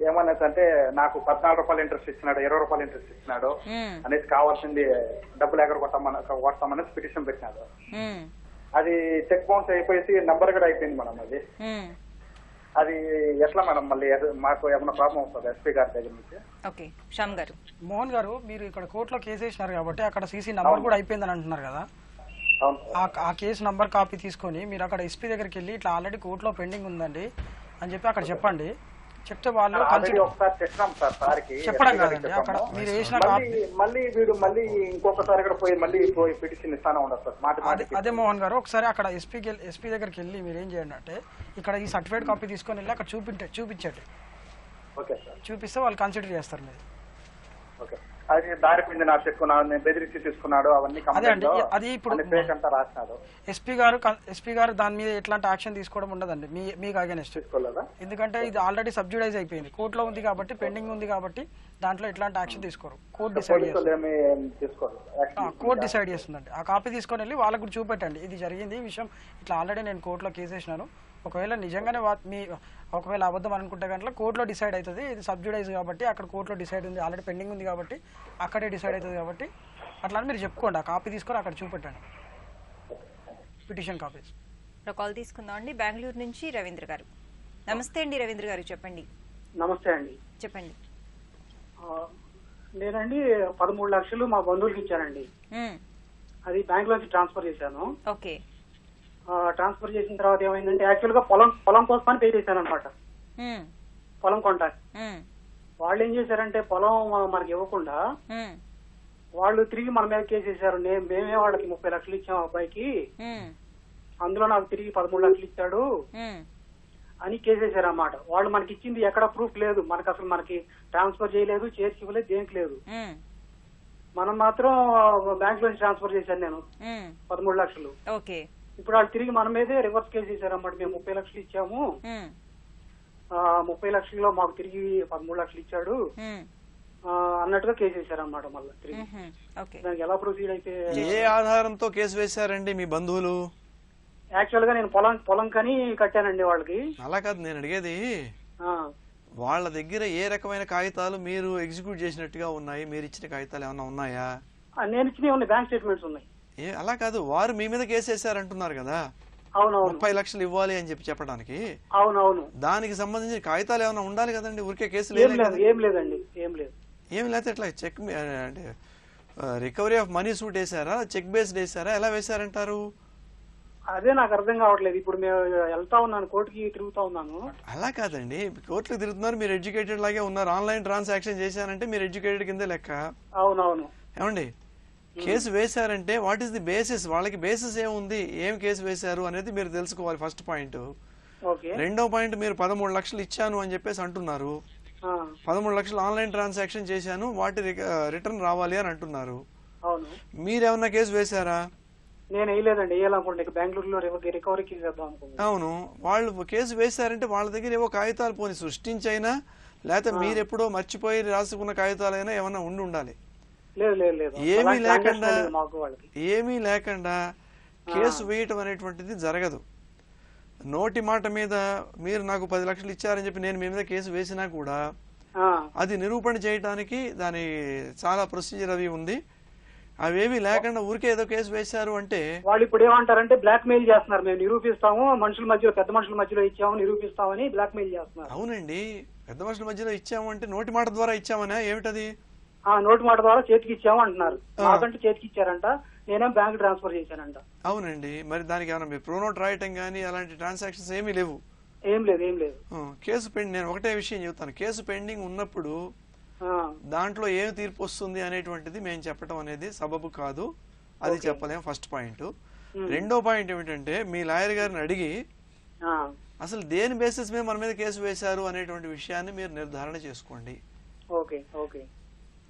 ఏమనేసి అంటే నాకు 14 రూపాయలు ఇంట్రెస్ట్ ఇచ్చినాడు, 20 రూపాయలు ఇంట్రెస్ట్ ఇచ్చినాడు అనేసి కావాల్సింది డబ్బులు ఎగర కొట్టామనేసి పిటిషన్ పెట్టినాడు. అది చెక్ బౌన్స్ అయిపోయి నంబర్ కూడా అయిపోయింది మేడం. అది ఎట్లా మేడం? మళ్ళీ మాకు ఏమైనా ప్రాబ్లం వస్తుంది ఎస్పీ గారి దగ్గర నుంచి? ఓకే శ్యామ్ గారు. మోహన్ గారు, మీరు ఇక్కడ కోర్టులో కేసు వేసినారు కాబట్టి అక్కడ సీసీ నంబర్ కూడా అయిపోయిందని అంటున్నారు కదా. ఆ కేసు నంబర్ కాపీ తీసుకొని మీరు అక్కడ ఎస్పీ దగ్గరికి వెళ్ళి ఇట్లా ఆల్రెడీ కోర్టులో పెండింగ్ ఉందండి అని చెప్పి అక్కడ చెప్పండి. చెప్తే వాళ్ళు చెప్పడం కాదండి, అక్కడ మీరు వేసిన మళ్ళీ ఇంకొకసారి ఇక్కడ పోయి మళ్ళీ పిటిషన్ ఇస్తానే ఉండదు సార్. అదే మోహన్ గారు, ఒకసారి అక్కడ ఎస్పీ దగ్గరికి వెళ్ళి మీరు ఏం చేయండి అంటే ఇక్కడ ఈ సర్టిఫికేట్ కాపీ తీసుకొని వెళ్ళి అక్కడ చూపించండి. చూపిస్తే వాళ్ళు కన్సిడర్ చేస్తారు మీరు. అది దారి పిండి నా చెక్ బెదిరించి తీసుకున్నాడు అవన్నీ. అదే అండి, అది ఇప్పుడు ఎస్పీ గారు దాని మీద ఎట్లాంటి యాక్షన్ తీసుకోవడం ఉండదండి మీకు అగైనెస్ట్. ఎందుకంటే ఇది ఆల్రెడీ సబ్జుడైజ్ అయిపోయింది, కోర్టులో ఉంది కాబట్టి, పెండింగ్ ఉంది కాబట్టి దాంట్లో ఎట్లాంటి యాక్షన్ తీసుకోరు. కోర్టు డిసైడ్ చేస్తుందండి. ఆ కాపీ తీసుకొని వెళ్ళి వాళ్ళకు కూడా చూపెట్టండి, ఇది జరిగింది ఈ విషయం, ఇట్లా ఆల్రెడీ నేను కోర్టులో కేసు వేసినాను. ఒకవేళ నిజంగానే ఒకవేళ అబద్ధం అనుకుంటే కనుక కోర్టులో డిసైడ్ అవుతుంది. ఇది సబ్జుడైజ్ కాబట్టి అక్కడ కోర్టులో డిసైడ్ ఉంది, ఆల్రెడీ పెండింగ్ ఉంది కాబట్టి అక్కడే డిసైడ్ అవుతుంది కాబట్టి అట్లా మీరు చెప్పుకోండి. ఆ కాపీ తీసుకొని అక్కడ చూపెట్టండి, పిటిషన్ కాపీస్. కాల్ తీసుకుందాం అండి. బెంగళూరు నుంచి రవీంద్ర గారు. నమస్తే అండి రవీంద్ర గారు, చెప్పండి. నమస్తే అండి. చెప్పండి. నేనండి 13 లక్షలు మా బంధువులకి ఇచ్చానండి. అది బ్యాంక్ లోకి ట్రాన్స్ఫర్ చేశాను. ఓకే. ట్రాన్స్ఫర్ చేసిన తర్వాత ఏమైందంటే యాక్చువల్ గా పొలం కోసమని పే చేశాను అనమాట. పొలం కొంటాను. వాళ్ళు ఏం చేశారంటే పొలం మనకి ఇవ్వకుండా వాళ్ళు తిరిగి మన మీద కేసు వేశారు. మేమే వాళ్ళకి 30 లక్షలు ఇచ్చాం అబ్బాయికి, అందులో నాకు తిరిగి 13 లక్షలు ఇచ్చాడు అని కేసేసారు అన్నమాట. వాళ్ళు మనకి ఇచ్చింది ఎక్కడ ప్రూఫ్ లేదు, మనకి అసలు మనకి ట్రాన్స్ఫర్ చేయలేదు, చేసి ఇవ్వలేదు, దేనికి లేదు. మనం మాత్రం బ్యాంక్ లో ట్రాన్స్ఫర్ చేశాను నేను 13 లక్షలు. ఇప్పుడు వాళ్ళు తిరిగి మన మీదే రివర్స్ కేసు చేశారు అన్నమాట. మేము 30 లక్షలు ఇచ్చాము, 30 లక్షల్లో మాకు తిరిగి 13 లక్షలు ఇచ్చాడు అన్నట్టుగా కేసు వేశారన్నమాట. మళ్ళీ తిరిగి దానికి ఎలా ప్రొసీడ్ అయితే? ఏ ఆధారంతో కేసు వేశారండి మీ బంధువులు? యాక్చువల్ గా నేను పొలం కని కట్టానండి వాళ్ళకి. అలా కాదు నేను అడిగేది, వాళ్ళ దగ్గర ఏ రకమైన కాగితాలు మీరు ఎగ్జిక్యూట్ చేసినట్టుగా ఉన్నాయి? మీరు ఇచ్చిన కాగితాలు ఏమన్నా ఉన్నాయా? నేను ఇచ్చినవి ఉన్నాయి, బ్యాంక్ స్టేట్మెంట్స్ ఉన్నాయి. అలా కాదు, వారు మీ మీద కేసు వేశారంటున్నారు కదా, అవునవును 30 లక్షలు ఇవ్వాలి అని చెప్పడానికి. అవునవును, దానికి సంబంధించిన కాగితాలు ఏమైనా ఉండాలి కదండి. ఊరికే కేసు ఏం లేదండి, ఏం లేకపోతే ఎట్లా చెక్ అంటే రికవరీ ఆఫ్ మనీ సూట్ వేసారా, చెక్ బేస్డ్ వేసారా, ఎలా వేశారంటారు? అదే నాకు అర్థం కావట్లేదు. ఇప్పుడు మేము వెళ్తా ఉన్నాను, కోర్టుకి తిరుగుతా ఉన్నాను. అలా కాదండి, కోర్టుకి తిరుగుతున్నారు, మీరు ఎడ్యుకేటెడ్ లాగే ఉన్నారు, ఆన్లైన్ ట్రాన్సాక్షన్ చేశారంటే మీరు ఎడ్యుకేటెడ్ కిందే లెక్క. అవునవును. ఏమండి, కేసు వేశారంటే వాట్ ఈస్ ది బేసిస్? వాళ్ళకి బేసిస్ ఏముంది, ఏం కేసు వేశారు అనేది మీరు తెలుసుకోవాలి, ఫస్ట్ పాయింట్. రెండో పాయింట్, మీరు 13 లక్షలు ఇచ్చాను అని చెప్పేసి అంటున్నారు. 13 లక్షలు ఆన్లైన్ ట్రాన్సాక్షన్ చేశాను, వాటి రిటర్న్ రావాలి అని అంటున్నారు. మీరేమన్నా కేసు వేశారా? నేను వేయలేదండి, వేయాలనుకుంటే బెంగళూరులో రికవరీకి చేద్దాం అనుకుంటున్నాను. అవును, వాళ్ళు కేసు వేశారంటే వాళ్ళ దగ్గర ఏవో కాగితాలు పోని సృష్టించైనా, లేకపోతే మీరు ఎప్పుడో మర్చిపోయి రాసుకున్న కాగితాలైనా ఏమన్నా ఉండాలి. ఏమీ లేకుండా కేసు వేయటం అనేటువంటిది జరగదు. నోటి మాట మీద మీరు నాకు 10 లక్షలు ఇచ్చారని చెప్పి నేను మీ మీద కేసు వేసినా కూడా అది నిరూపణ చేయడానికి దాని చాలా ప్రొసీజర్ అవి ఉంది. అవేవి లేకుండా ఊరికే ఏదో కేసు వేశారు అంటే వాళ్ళు ఇప్పుడు ఏమంటారంటే బ్లాక్ మెయిల్ చేస్తున్నారు. మేము నిరూపిస్తాము, మనుషుల మధ్యలో పెద్ద మనుషుల మధ్యలో ఇచ్చాము, నిరూపిస్తామని బ్లాక్ మెయిల్ చేస్తున్నారు. అవునండి, పెద్ద మనుషుల మధ్యలో ఇచ్చాము అంటే నోటి మాట ద్వారా ఇచ్చామనే, ఏమిటది? నోటి మాట ద్వారా చేతికి ఇచ్చాము అంటున్నారు. నాకంటే చేతికి ఇచ్చారంట, నేనేం బ్యాంక్ ట్రాన్స్ఫర్ చేశానంట. అవునండి, మరి దానికి ఏమన్నా మీరు ప్రోనోట్ రాయటం గానీ అలాంటి ట్రాన్సాక్షన్స్ ఏమీ లేవు. ఏం లేదు. కేసు పెండింగ్, నేను ఒకటే విషయం చెబుతాను, కేసు పెండింగ్ ఉన్నప్పుడు దాంట్లో ఏం తీర్పు వస్తుంది అనేటువంటిది మేము చెప్పడం అనేది సబబు కాదు, అది చెప్పలేము, ఫస్ట్ పాయింట్. రెండో పాయింట్ ఏమిటంటే, మీ లాయర్ గారిని అడిగి అసలు దేని బేసిస్ మీద మన మీద కేసు వేశారు అనేటువంటి విషయాన్ని మీరు నిర్ధారణ చేసుకోండి.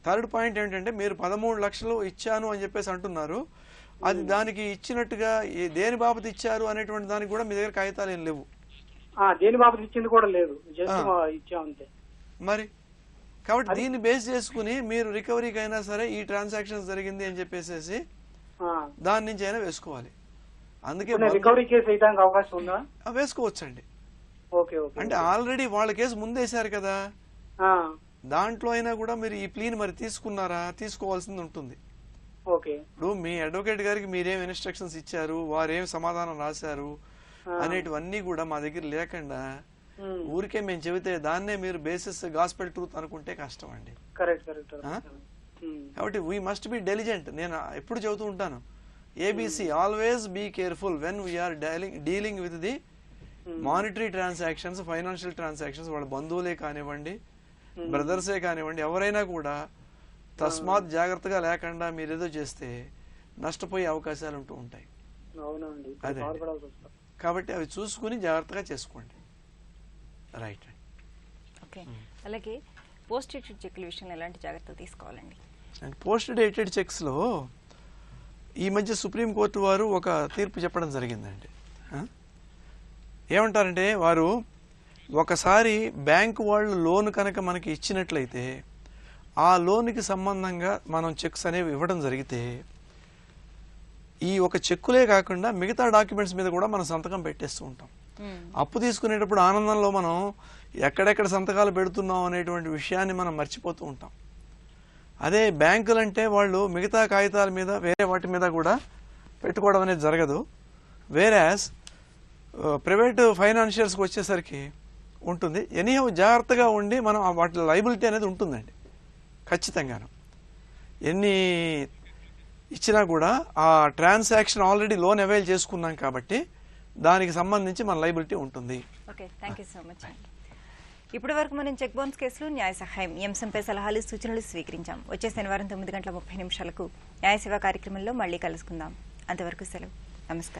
థర్డ్ పాయింట్ ఏంటంటే, మీరు 13 లక్షలు ఇచ్చాను అని చెప్పేసి అంటున్నారు, అది దానికి ఇచ్చినట్టుగా దేని బాబత్ ఇచ్చారు అనేటువంటి దానికి కూడా మీ దగ్గర కాగితాలు ఏం లేవు. దేని బాబత్ ఇచ్చింది కూడా లేదు, అంతే. మరి కాబట్టి దీన్ని బేస్ చేసుకుని మీరు రికవరీకి అయినా సరే ఈ ట్రాన్సాక్షన్స్ జరిగింది అని చెప్పేసి దాని నుంచి అయినా వేసుకోవాలి. అందుకే రికవరీ కేసు వేయడానికి అవకాశం ఉందా? వేసుకోవచ్చండి. అంటే ఆల్రెడీ వాళ్ళ కేసు ముందేశారు కదా, దాంట్లో అయినా కూడా మీరు ఈ ప్లీని మరి తీసుకున్నారా, తీసుకోవాల్సింది ఉంటుంది. ఇప్పుడు మీ అడ్వకేట్ గారికి మీరేం ఇన్స్ట్రక్షన్స్ ఇచ్చారు, వారేం సమాధానం రాశారు అనేటివన్నీ కూడా మా దగ్గర లేకుండా ఊరికే మేము చెబితే దాన్నే మీరు బేసిస్ గాస్పెల్ ట్రూత్ అనుకుంటే కష్టం అండి. కాబట్టి వీ మస్ట్ బి డెలిజెంట్. నేను ఎప్పుడు చెబుతూ ఉంటాను, ABC, always be careful when we're dealing with the monetary transactions, financial transactions. వాళ్ళ బంధువులే కానివ్వండి, బ్రదర్సే కానివ్వండి, ఎవరైనా కూడా తస్మాత్ జాగ్రత్తగా లేకుండా మీరు ఏదో చేస్తే నష్టపోయే అవకాశాలు ఉంటూ ఉంటాయి. అదే, కాబట్టి అవి చూసుకుని జాగ్రత్తగా చేసుకోండి. రైట్. ఓకే, అలాగే పోస్ట్ డేటెడ్ చెక్ల విషయంలో ఎలాంటి జాగ్రత్తలు తీసుకోవాలండి? అండ్ పోస్ట్ డేటెడ్ చెక్స్ లో ఈ మధ్య సుప్రీంకోర్టు వారు ఒక తీర్పు చెప్పడం జరిగిందండి. ఏమంటారంటే, వారు ఒకసారి బ్యాంకు వాళ్ళు లోన్ కనుక మనకి ఇచ్చినట్లయితే ఆ లోన్కి సంబంధంగా మనం చెక్స్ అనేవి ఇవ్వడం జరిగితే ఈ ఒక చెక్కులే కాకుండా మిగతా డాక్యుమెంట్స్ మీద కూడా మనం సంతకం పెట్టేస్తూ ఉంటాం. అప్పు తీసుకునేటప్పుడు ఆనందంలో మనం ఎక్కడెక్కడ సంతకాలు పెడుతున్నాం అనేటువంటి విషయాన్ని మనం మర్చిపోతూ ఉంటాం. అదే బ్యాంకులు అంటే వాళ్ళు మిగతా కాగితాల మీద వేరే వాటి మీద కూడా పెట్టుకోవడం అనేది జరగదు. వేరేస్ ప్రైవేట్ ఫైనాన్షియల్స్కి వచ్చేసరికి ఉంటుంది. ఎనీహౌ జాగ్రత్తగా ఉండి మనం వాటి లైబిలిటీ అనేది ఉంటుందండి ఖచ్చితంగాను. ఎన్ని ఇచ్చినా కూడా ఆ ట్రాన్సాక్షన్ ఆల్రెడీ లోన్ అవైల్ చేసుకున్నాం కాబట్టి దానికి సంబంధించి మన లైబిలిటీ ఉంటుంది. Okay, thank you so much. ఇప్పటి వరకు మనం చెక్ బౌన్స్ కేసులు న్యాయ సహాయం ఈ అంశంపై సలహాలు సూచనలు స్వీకరించాం. వచ్చే శనివారం 9:30 న్యాయ సేవా కార్యక్రమంలో మళ్లీ కలుసుకుందాం. అంతవరకు సెలవు. నమస్కారం.